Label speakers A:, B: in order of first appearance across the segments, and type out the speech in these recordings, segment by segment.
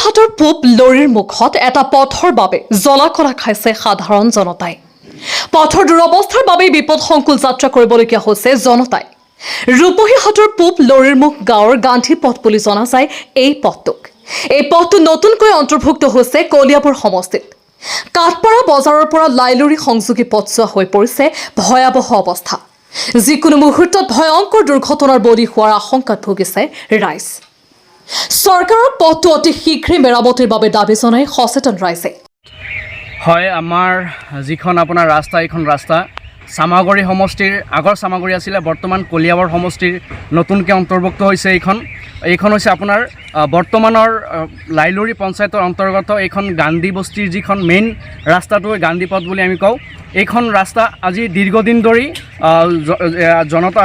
A: ৰূপহীহাটৰ পূব লৰিৰ মুখত এটা পথৰ বাবে জলাকলা খাইছে সাধাৰণ জনতাই। পথৰ দুৰৱস্থাৰ বাবে বিপদসংকুল যাত্ৰা কৰিবলগীয়া হৈছে জনতাই। ৰূপহীহাটৰ পূব লৰিৰ মুখ গাঁৱৰ গান্ধী পথ বুলি জনা যায় এই পথটোক। এই পথটো নতুনকৈ অন্তৰ্ভুক্ত হৈছে কলিয়াবৰ সমষ্টিত। কাঠপাৰা বজাৰৰ পৰা লাইলুৰি সংযোগী পথছোৱা হৈ পৰিছে ভয়াৱহ অৱস্থা। যিকোনো মুহূৰ্তত ভয়ংকৰ দুৰ্ঘটনাৰ বলি হোৱাৰ আশংকাত ভুগিছে ৰাইজ। চৰকাৰৰ পথটো অতি শীঘ্ৰে মেৰামতিৰ বাবে দাবী জনাই সচেতন ৰাইজে।
B: হয়, আমাৰ যিখন আপোনাৰ ৰাস্তা, এইখন ৰাস্তা চামাগুৰি সমষ্টিৰ আগৰ চামাগুৰি আছিলে, বৰ্তমান কলিয়াবৰ সমষ্টিৰ নতুনকৈ অন্তৰ্ভুক্ত হৈছে। এইখন হৈছে আপোনাৰ বৰ্তমানৰ লাইলুৰি পঞ্চায়তৰ অন্তৰ্গত এইখন গান্ধী বস্তিৰ যিখন মেইন ৰাস্তাটো গান্ধী পথ বুলি আমি কওঁ। এইখন ৰাস্তা আজি দীৰ্ঘদিন ধৰি জনতা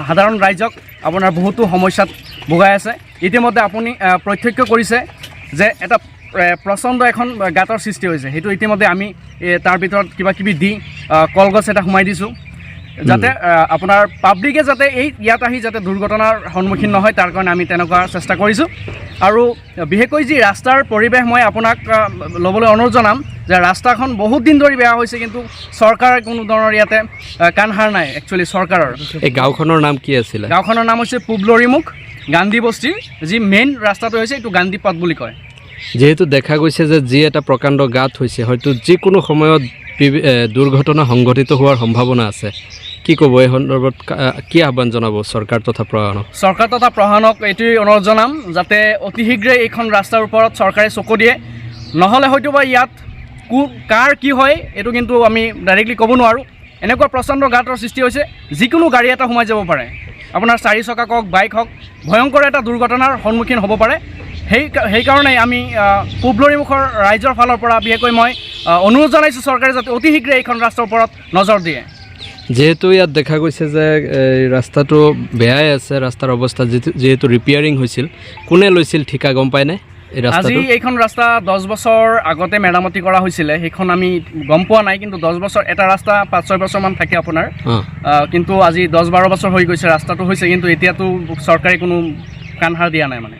B: সাধাৰণ ৰাইজক আপোনাৰ বহুতো সমস্যাত ভোগাই আছে। ইতিমধ্যে আপুনি প্ৰত্যক্ষ কৰিছে যে এটা প্ৰচণ্ড এখন গাঁতৰ সৃষ্টি হৈছে। সেইটো ইতিমধ্যে আমি তাৰ ভিতৰত কিবা কিবি দি কলগছ এটা সোমাই দিছোঁ, যাতে আপোনাৰ পাব্লিকে যাতে ইয়াত আহি যাতে দুৰ্ঘটনাৰ সন্মুখীন নহয়, তাৰ কাৰণে আমি তেনেকুৱা চেষ্টা কৰিছোঁ। আৰু বিশেষকৈ যি ৰাস্তাৰ পৰিৱেশ, মই আপোনাক ল'বলৈ অনুৰোধ জনাম যে ৰাস্তাখন বহুত দিন ধৰি বেয়া হৈছে, কিন্তু চৰকাৰে কোনো ধৰণৰ ইয়াতে কাণসাৰ নাই। একচুৱেলি চৰকাৰৰ
C: এই গাঁওখনৰ নাম কি আছিলে?
B: গাঁওখনৰ নাম হৈছে পূব লৰিমুখ গান্ধী বস্তিৰ যি মেইন ৰাস্তাটো হৈছে এইটো গান্ধী পথ বুলি কয়।
C: যিহেতু দেখা গৈছে যে যি এটা প্ৰকাণ্ড গাঁত হৈছে, হয়তো যিকোনো সময়ত দুৰ্ঘটনা সংঘটিত হোৱাৰ সম্ভাৱনা আছে। কি ক'ব এই সন্দৰ্ভত? কি আহ্বান জনাব চৰকাৰ তথা প্ৰশাসনক?
B: চৰকাৰ তথা প্ৰশাসনক এইটোৱেই অনুৰোধ জনাম যাতে অতি শীঘ্ৰে এইখন ৰাস্তাৰ ওপৰত চৰকাৰে চকু দিয়ে। নহ'লে হয়তো বা ইয়াত কাৰ কি হয় এইটো কিন্তু আমি ডাইৰেক্টলি ক'ব নোৱাৰোঁ। এনেকুৱা প্ৰচণ্ড গাঁতৰ সৃষ্টি হৈছে, যিকোনো গাড়ী এটা সোমাই যাব পাৰে। আপোনাৰ 4 চকা হওক, বাইক হওক, ভয়ংকৰ এটা দুৰ্ঘটনাৰ সন্মুখীন হ'ব পাৰে। সেইকাৰণে আমি পূব লৰিমুখৰ ৰাইজৰ ফালৰ পৰা বিশেষকৈ মই অনুৰোধ জনাইছোঁ চৰকাৰে যাতে অতি শীঘ্ৰে এইখন ৰাস্তাৰ ওপৰত নজৰ দিয়ে।
C: যিহেতু ইয়াত দেখা গৈছে যে ৰাস্তাটো বেয়াই আছে, ৰাস্তাৰ অৱস্থা যিহেতু ৰিপেয়াৰিং হৈছিল, কোনে লৈছিল ঠিকা গম পায়নে?
B: আজি এইখন ৰাস্তা 10 বছৰ আগতে মেৰামতি কৰা হৈছিলে, সেইখন আমি গম পোৱা নাই। কিন্তু 10 বছৰ, এটা ৰাস্তা 5-6 বছৰমান থাকে আপোনাৰ, কিন্তু আজি 10-12 বছৰ হৈ গৈছে ৰাস্তাটো হৈছে, কিন্তু এতিয়াতো চৰকাৰে কোনো কাণসাৰ দিয়া নাই মানে।